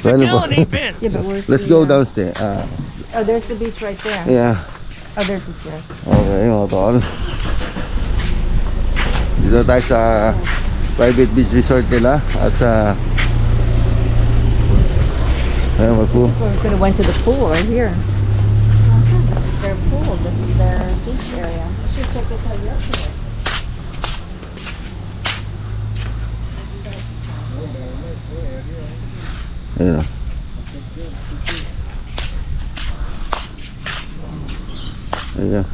to Well, kill an event. Yeah, but where's Let's the, go downstairs. Oh, there's the beach right there. Yeah. Oh, there's the stairs. Okay, mga tol. Dito tayo sa private beach resort nila. At sa ayun, magpo. Well, we could have went to the pool right here. This is their pool. This is their beach area. I should check this out yesterday. Ayun. Ayun.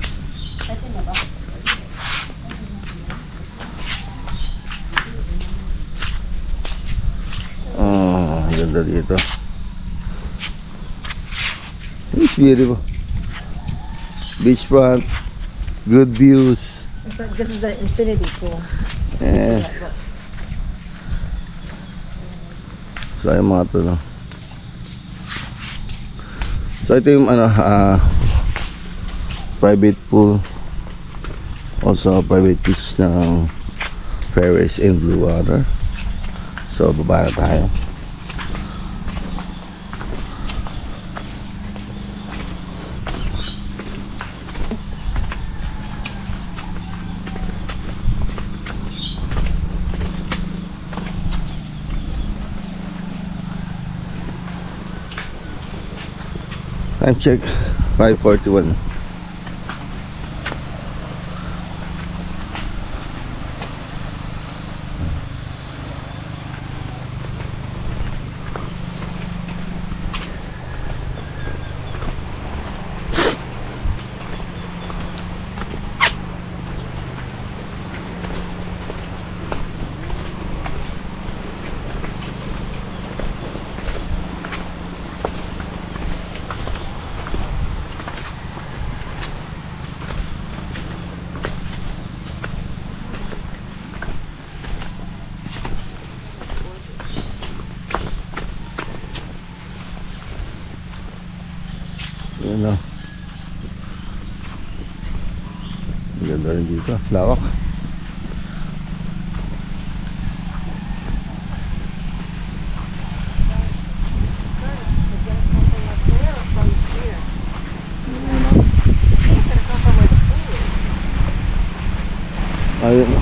Oh, ganda dito. It's beautiful. Beachfront, good views. This is the infinity pool. Yes. So ayun mga to, no? So ito yung private pool. Also private beach ng Ferris in Blue Water. So baba na tayo. Time check 5:41. Yan o. Ganda rin dito. Lawak. Ayun o.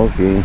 Okay.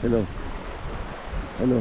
Hello. Hello.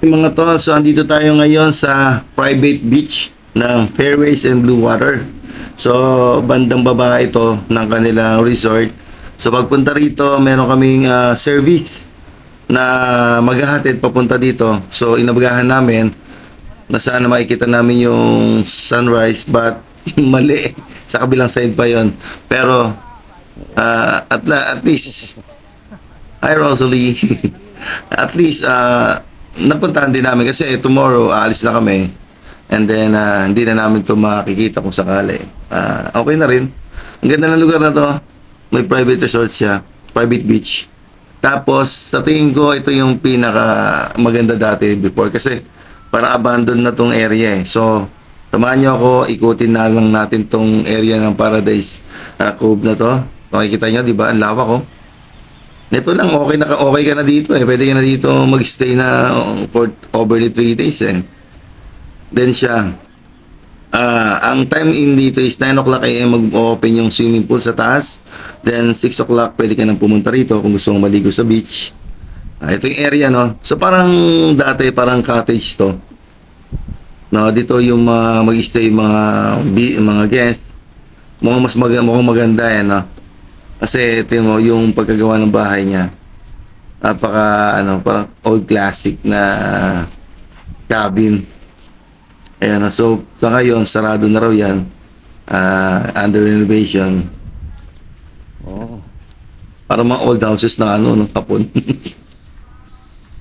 Mga tol, so andito tayo ngayon sa private beach ng Fairways and Blue Water. So, bandang baba ito ng kanilang resort. So, pagpunta rito, meron kaming service na maghahatid papunta dito. So, inabagahan namin na sana makikita namin yung sunrise, but mali. Sa kabilang side pa yon. Pero, at least, hi Rosalie. At least, napuntahan din namin kasi tomorrow aalis na kami, and then hindi na namin to makikita kung sakali. Okay na rin. Ang ganda ng lugar na to, may private resort siya, private beach. Tapos sa tingin ko ito yung pinaka maganda dati before kasi parang abandoned na tong area eh. So samahan niyo ako, ikutin na lang natin tong area ng Paradise Cove na to. Makikita niyo, di ba, ang lawak ko. Nito lang, okay ka na dito eh. Pwede ka na dito mag-stay na for over 3 days eh. Then siya, ang time in dito is 9 o'clock AM mag-open yung swimming pool sa taas. Then 6 o'clock pwede ka nang pumunta rito kung gusto mong maligo sa beach. Ito yung area, no? So parang dati, parang cottage to. No, dito yung mag-stay mga guests. Mukhang maganda eh, no? Kasi ito yung pagkagawa ng bahay niya. Parang old classic na cabin. Ayan, so sa ngayon, sarado na raw yan. Under renovation. Oh. Para mga old houses na nung kapon.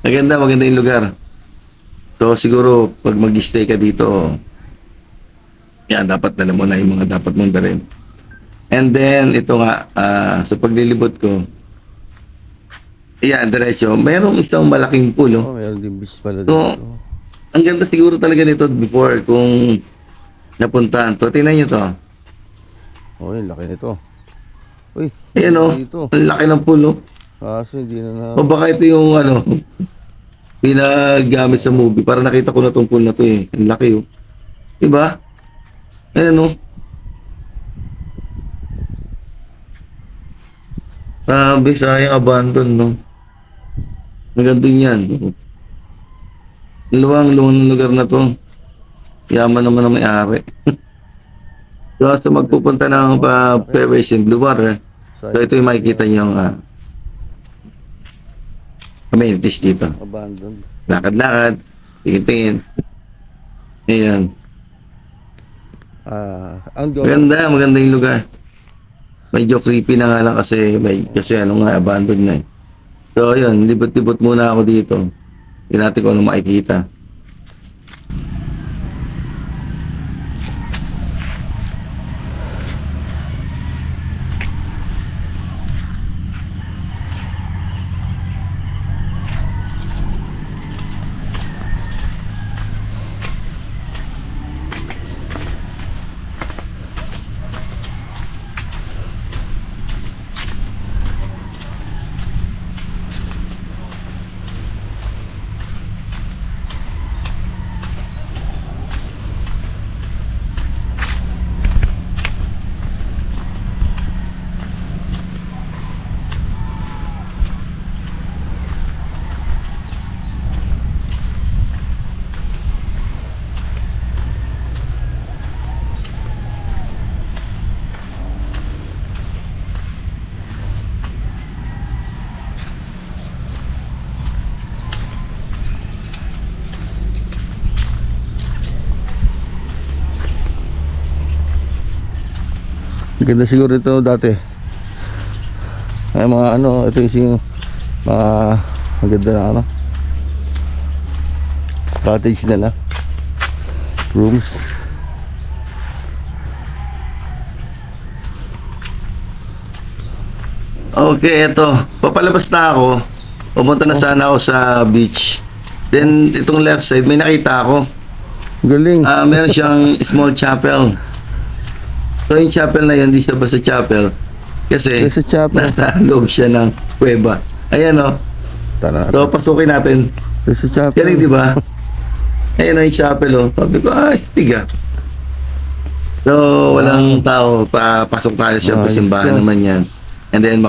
Maganda yung lugar. So siguro, pag mag-stay ka dito, yan, dapat dala mo na yung mga dapat mong dalhin. And then, ito nga, sa paglilibot ko, yan, diretso, merong isang malaking pool. Oh, meron din beach pala So, dito. ang ganda siguro talaga nito before kung napuntahan to. Tingnan nyo to. Oh, yung laki nito. Uy, Ayan o, dito. ang laki ng pool o. Kaso hindi na O baka ito yung pinagamit sa movie. Para nakita ko na tong pool na to eh. Ang laki o. Diba? Ayan o. Sabi, sayang abandon, no? Ang ganda yan. Luwang ng lugar na to. Yaman naman ang may-ari. So, sa magpupunta ng Fairways and Blue Water, so ito yung makikita nyo amenities dito. abandoned. Lakad-lakad, tingin-tingin. Ayan. Ang joke, Maganda yung lugar. Medyo creepy na nga lang kasi abandoned na eh. So, yun, libot-libot muna ako dito. Hindi natin kung ano makikita. ganda siguro ito dati. Ay mga ito yung mga maganda na cottage nila. Rooms. Okay, eto. Papalabas na ako. Pumunta na sana ako sa beach. Then, itong left side, may nakita ako. Galing. Meron siyang small chapel. So, yung chapel na yun, hindi siya basta chapel. Kasi, Sa chapel. nasa loob siya ng kuweba. Ayan o. Tara natin. So, pasukin natin. Sa chapel. Galing, di ba? Ayan o yung chapel o. Sabi ko, stiga. So, walang tao. Pasok tayo siya. Ayos Simbahan ka. naman yan. And then,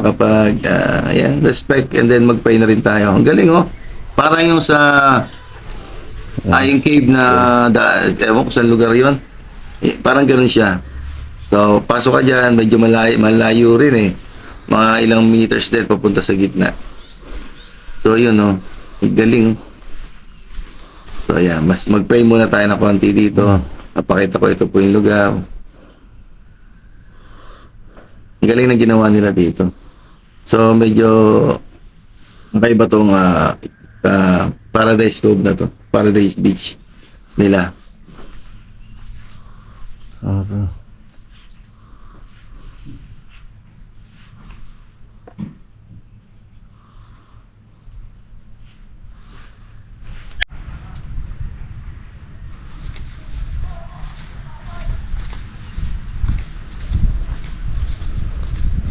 respect. And then, mag-pray na rin tayo. Ang galing o. Parang yung sa Yung cave na, ewan ko saan lugar yon. Parang ganun siya. So, pasok ka dyan, medyo malayo rin eh. Mga ilang meters din papunta sa gitna. So, yun oh. Galing. So, ayan. Mas mag-pray muna tayo na konti dito. Napakita ko ito po yung lugar. Ang galing na ginawa nila dito. So, medyo iba tong Paradise Cove na to. Paradise Beach nila. Okay.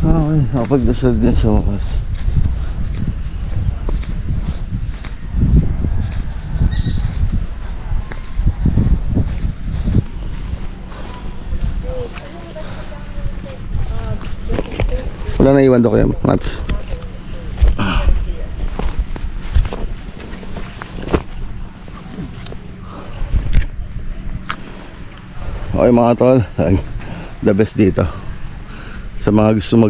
Okay, nakapagdasal din sa wakas. Wala na iwan daw kayo, Mats. Okay mga tol, the best dito. Sa mga gusto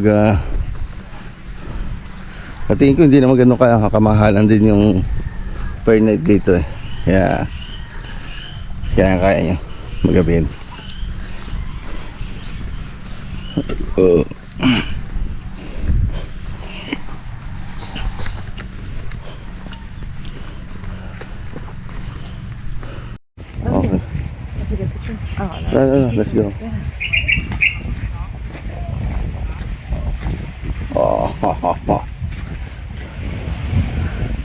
tingin ko hindi naman ganun kamahalan din yung per night dito eh. Kaya nyo magabihin. Okay. No, let's go. Oh.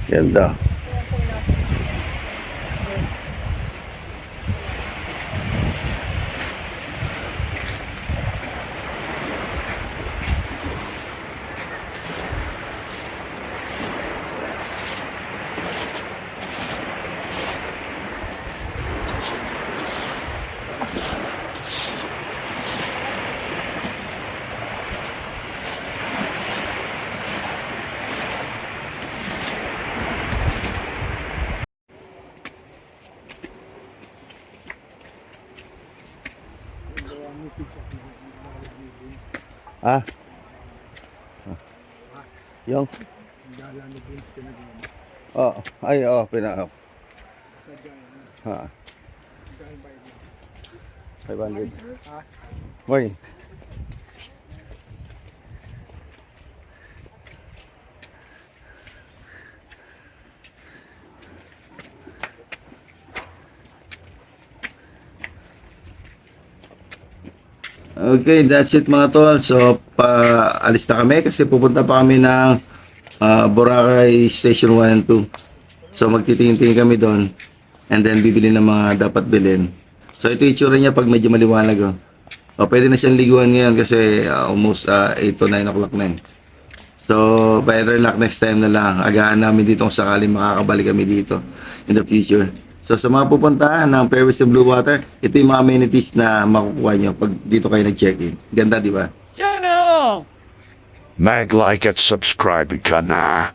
Ganda. Ah. Yung. Oh, pinaka. Ha. 500. Morning. Okay, that's it mga tol. So, alis na kami kasi pupunta pa kami ng Boracay Station 1 and 2. So, magtitingin-tingin kami doon and then bibili ng mga dapat bilhin. So, ito yung itsura niya pag medyo maliwanag. Pwede na siyang liguan ngayon kasi almost 8 to 9 o'clock na eh. So, better luck next time na lang. Agahan namin dito kung sakaling makakabalik kami dito in the future. So sa mga pupuntahan ng Fairways and Blue Water, ito yung mga amenities na makukuha nyo pag dito kayo nag-check-in. Ganda, di ba? Mag-like at subscribe ka na.